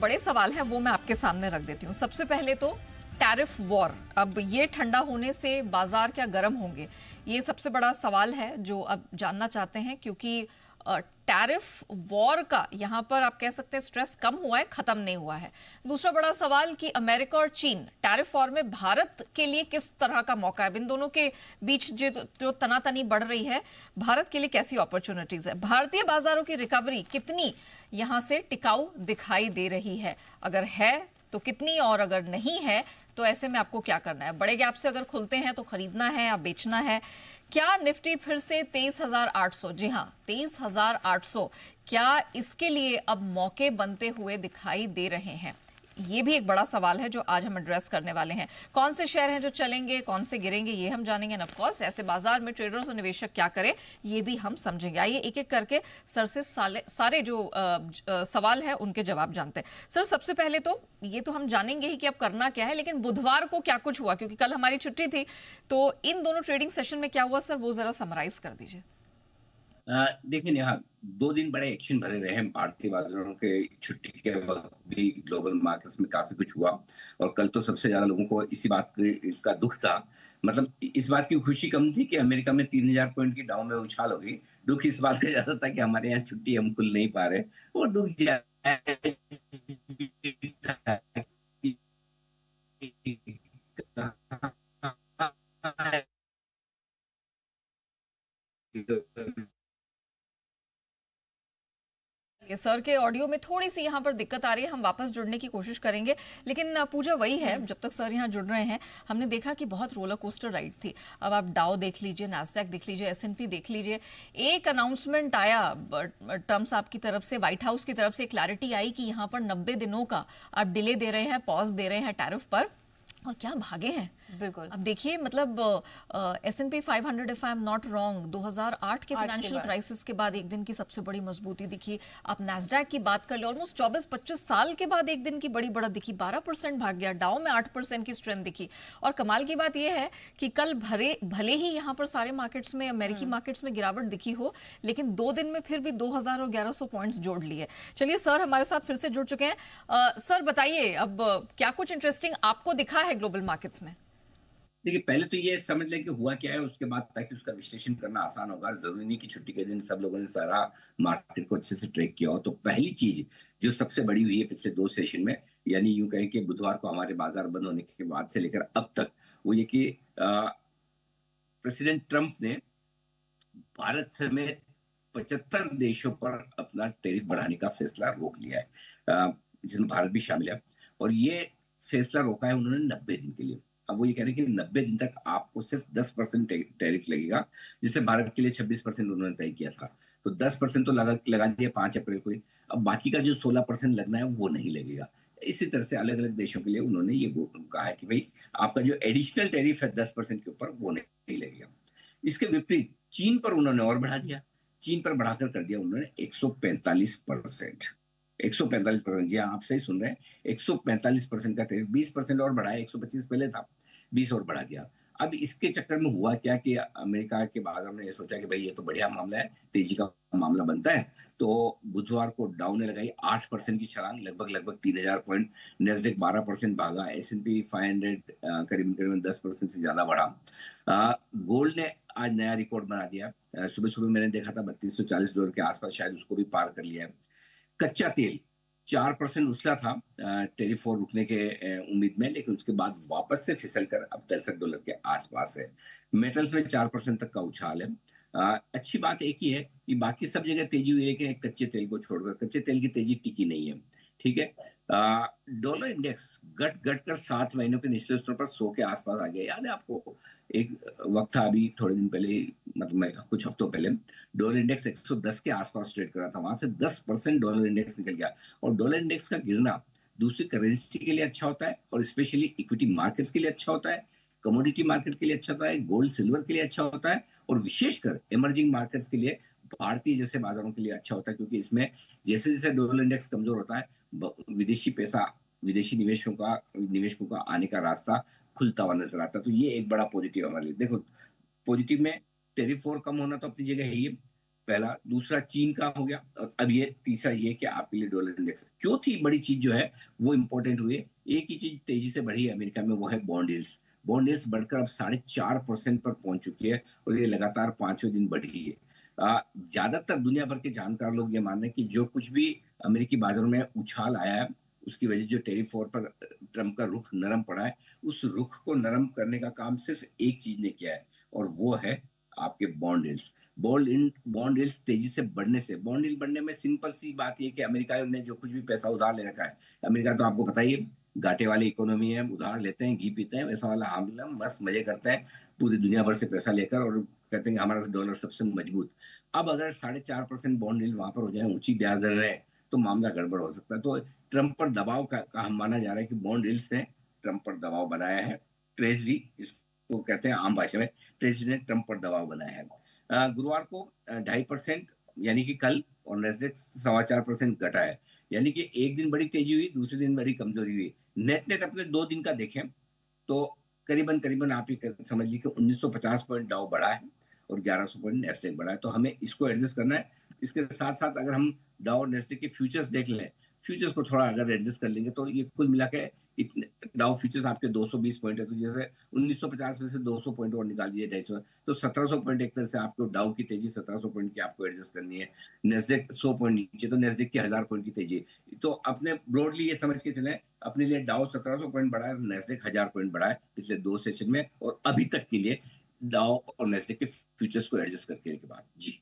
बड़े सवाल हैं वो मैं आपके सामने रख देती हूँ। सबसे पहले तो टैरिफ वॉर, अब ये ठंडा होने से बाजार क्या गर्म होंगे, ये सबसे बड़ा सवाल है जो अब जानना चाहते हैं, क्योंकि टैरिफ वॉर का यहाँ पर आप कह सकते हैं स्ट्रेस कम हुआ है, खत्म नहीं हुआ है। दूसरा बड़ा सवाल कि अमेरिका और चीन टैरिफ वॉर में भारत के लिए किस तरह का मौका है, इन दोनों के बीच जो तनातनी बढ़ रही है, भारत के लिए कैसी अपॉर्चुनिटीज है, भारतीय बाजारों की रिकवरी कितनी यहां से टिकाऊ दिखाई दे रही है, अगर है तो कितनी, और अगर नहीं है तो ऐसे में आपको क्या करना है। बड़े गैप से अगर खुलते हैं तो खरीदना है या बेचना है। क्या निफ्टी फिर से 23,800, जी हाँ 23,800, क्या इसके लिए अब मौके बनते हुए दिखाई दे रहे हैं, ये भी एक बड़ा सवाल है जो आज हम एड्रेस करने वाले हैं। कौन से शेयर हैं जो चलेंगे, कौन से गिरेंगे, ये हम जानेंगे। ऑफ कोर्स ऐसे बाजार में ट्रेडर्स और निवेशक क्या करें, ये भी हम समझेंगे। आइए एक एक करके सर से सारे जो सवाल है उनके जवाब जानते हैं। सर सबसे पहले तो ये तो हम जानेंगे ही कि अब करना क्या है, लेकिन बुधवार को क्या कुछ हुआ, क्योंकि कल हमारी छुट्टी थी, तो इन दोनों ट्रेडिंग सेशन में क्या हुआ सर, वो जरा समराइज कर दीजिए। देखिए नेहा, 2 दिन बड़े एक्शन भरे रहे हैं भारतीय बाजारों के। छुट्टी के वक्त भी ग्लोबल मार्केट्स में काफी कुछ हुआ, और कल तो सबसे ज्यादा लोगों को इसी बात का दुख था। मतलब इस बात की खुशी कम थी कि अमेरिका में 3,000 पॉइंट की डाउन में उछाल हो गई। दुख इस बात का ज्यादा था कि हमारे यहाँ छुट्टी हम खुल नहीं पा रहे, और दुख ये सर के ऑडियो में थोड़ी सी यहाँ पर दिक्कत आ रही है, हम वापस जुड़ने की कोशिश करेंगे, लेकिन पूजा वही है, जब तक सर यहाँ जुड़ रहे हैं। हमने देखा कि बहुत रोलर कोस्टर राइड थी। अब आप डाउ देख लीजिए, नैस्डैक देख लीजिए, एसएनपी देख लीजिए। एक अनाउंसमेंट आया ट्रम्प साहब की तरफ से, व्हाइट हाउस की तरफ से क्लैरिटी आई कि यहाँ पर 90 दिनों का आप डिले दे रहे हैं, पॉज दे रहे हैं टैरिफ पर, और क्या भागे हैं। बिल्कुल, अब देखिए मतलब S&P 500, if I am not wrong, 2008 के फाइनेंशियल क्राइसिस के बाद एक दिन की सबसे बड़ी मजबूती दिखी। आप नैस्डैक की बात कर ले, ऑलमोस्ट 24-25 साल के बाद एक दिन की बड़ी बढ़त दिखी, 12% भाग गया। डाउ में 8% की स्ट्रेंथ दिखी। और कमाल की बात यह है कि कल भले ही यहाँ पर सारे मार्केट्स में, अमेरिकी मार्केट्स में गिरावट दिखी हो, लेकिन 2 दिन में फिर भी 2,000 और 1,100 पॉइंट्स जोड़ लिए। चलिए सर हमारे साथ फिर से जुड़ चुके हैं। सर बताइए अब क्या कुछ इंटरेस्टिंग आपको दिखा है ग्लोबल मार्केट्स में। देखिए, पहले तो ये समझ लें कि हुआ क्या है, उसके बाद ताकि उसका विश्लेषण करना आसान होगा। जरूरी नहीं कि छुट्टी के दिन सब लोगों ने सारा मार्केट को अच्छे से ट्रैक किया हो। तो पहली चीज जो सबसे बड़ी हुई है पिछले 2 सेशन में, यानी यूं कहें कि बुधवार को हमारे बाजार बंद होने के बाद से लेकर अब तक, वो ये कि प्रेसिडेंट ट्रंप ने भारत समेत 75 देशों पर अपना टैरिफ बढ़ाने का फैसला रोक लिया है, जिसमें भारत भी शामिल है। और ये फैसला रोका है उन्होंने 90 दिन के लिए। अब वो ये कह रहे हैं कि 90 दिन तक आपको सिर्फ 10% टैरिफ लगेगा, जिससे भारत के लिए 26% उन्होंने तय किया था। तो 10% तो लगा दिया 5 अप्रैल को ही। अब बाकी का जो 16% लगना है वो नहीं लगेगा। इसी तरह से अलग अलग देशों के लिए उन्होंने ये कहा है कि भाई आपका जो एडिशनल टैरिफ है 10% के ऊपर, वो नहीं लगेगा। इसके विपरीत चीन पर उन्होंने और बढ़ा दिया। चीन पर बढ़ाकर कर दिया उन्होंने 145%। 145%, जी हाँ आप सही सुन रहे हैं, 145% का टैरिफ। 20% और बढ़ाया, 125 पहले था, 20 और बढ़ा दिया। अब इसके चक्कर में हुआ क्या कि अमेरिका के बाजार ने ये सोचा कि भाई ये तो बढ़िया मामला है, तेजी का मामला बनता है। तो बुधवार को डाउन ने लगाई 8% की छलांग, लगभग 3,000 पॉइंट। नेस्डेक 12% भागा, S&P 500 करीबन करीबन 10% से ज्यादा बढ़ा। गोल्ड ने आज नया रिकॉर्ड बना दिया। सुबह सुबह मैंने देखा था $3240 के आसपास, शायद उसको भी पार कर लिया है। कच्चा तेल 4% उछला था टैरिफ और रुकने के उम्मीद में, लेकिन उसके बाद वापस से फिसल कर अब $63 के आसपास है। मेटल्स में 4% तक का उछाल है। अच्छी बात एक ही है कि बाकी सब जगह तेजी हुई है, लेकिन कच्चे तेल को छोड़कर, कच्चे तेल की तेजी टिकी नहीं है। ठीक है। डॉलर इंडेक्स घट घट कर 7 महीनों के निचले स्तर पर 100 के आसपास आ गया। याद है आपको, एक वक्त था अभी थोड़े दिन पहले, मतलब कुछ हफ्तों पहले, डॉलर इंडेक्स 110 के आसपास ट्रेड कर रहा था, वहां से 10% डॉलर इंडेक्स निकल गया। और डॉलर इंडेक्स का गिरना दूसरी करेंसी के लिए अच्छा होता है, और स्पेशली इक्विटी मार्केट्स के लिए अच्छा होता है, कमोडिटी मार्केट के लिए अच्छा होता है, गोल्ड सिल्वर के लिए अच्छा होता है, और विशेषकर इमर्जिंग मार्केट्स के लिए, भारतीय जैसे बाजारों के लिए अच्छा होता है, क्योंकि इसमें जैसे जैसे डॉलर इंडेक्स कमजोर होता है, विदेशी पैसा, विदेशी निवेशकों का आने का रास्ता खुलता हुआ नजर आता है। तो ये एक बड़ा पॉजिटिव हमारे लिए। देखो, पॉजिटिव में टैरिफ और कम होना तो अपनी जगह है ही, पहला, दूसरा चीन का हो गया, और अब ये तीसरा ये कि आपके लिए डॉलर इंडेक्स। चौथी बड़ी चीज जो है वो इंपॉर्टेंट हुई है, एक ही चीज तेजी से बढ़ी है अमेरिका में, वो है बॉन्ड यील्ड्स। बॉन्ड यील्ड्स बढ़कर अब 4.5% पर पहुंच चुकी है, और ये लगातार पांचवें दिन बढ़ी है। ज्यादातर दुनिया भर के जानकार लोग ये मान रहे हैं कि जो कुछ भी अमेरिकी बाजारों में उछाल आया है, उसकी वजह जो टेरिफ वॉर पर ट्रम्प का रुख नरम पड़ा है, उस रुख को नरम करने का काम सिर्फ एक चीज ने किया है, और वो है आपके बॉन्ड यील्ड्स। बॉन्ड यील्ड्स तेजी से बढ़ने से, बॉन्ड यील्ड बढ़ने में सिंपल सी बात ये कि अमेरिका ने जो कुछ भी पैसा उधार ले रखा है, अमेरिका तो आपको पता ही है घाटे वाली इकोनॉमी है, उधार लेते हैं, घी पीते हैं, वैसा वाला आमला मस्त मजे करते हैं पूरी दुनिया भर से पैसा लेकर, और कहते हैं कि हमारा डॉलर सबसे मजबूत। अब अगर 4.5% बॉन्ड यील्ड वहां पर हो जाए, ऊंची ब्याज दर रहे, तो मामला गड़बड़ हो सकता है। तो ट्रंप पर दबाव का हम माना जा रहा है कि बॉन्ड यील्ड्स ने ट्रंप पर दबाव बनाया है। ट्रेजरी, जिसको कहते हैं आम भाषा में, ट्रेजरी ने ट्रंप पर दबाव बनाया है। गुरुवार को 2.5% यानी कि कल, और नेस्डेक 4.25% घटा है, यानी कि एक दिन बड़ी तेजी हुई, दूसरे दिन बड़ी कमजोरी हुई। नेट नेट अपने 2 दिन का देखें तो करीबन करीबन आप ये समझ लीजिए कि 1950 पॉइंट डाउ बढ़ा है, और 1100 पॉइंट नेस्डेक बढ़ा है। तो हमें इसको एडजस्ट करना है। इसके साथ साथ अगर हम डाउ और नेस्डेक के फ्यूचर्स देख लें, फ्यूचर्स को थोड़ा अगर एडजस्ट कर लेंगे, तो ये कुल मिला के इतने, डाउ फ्यूचर्स आपके 220 पॉइंट है, तो जैसे 1950 में से 200 पॉइंट और निकाल दिए 250, तो 1700 पॉइंट एक तरह से आपको डाउ की तेजी 1700 पॉइंट की आपको एडजस्ट करनी है। नेस्डेक 100 पॉइंट नीचे, तो नेस्डेक की 1000 पॉइंट की तेजी। तो अपने ब्रॉडली ये समझ के चले, अपने लिए डाउ 1700 पॉइंट बढ़ा है, नेस्डेक 1000 पॉइंट बढ़ा है पिछले 2 सेशन में, और अभी तक के लिए डाउ और नेस्डेक के फ्यूचर्स को एडजस्ट करके के बाद। जी।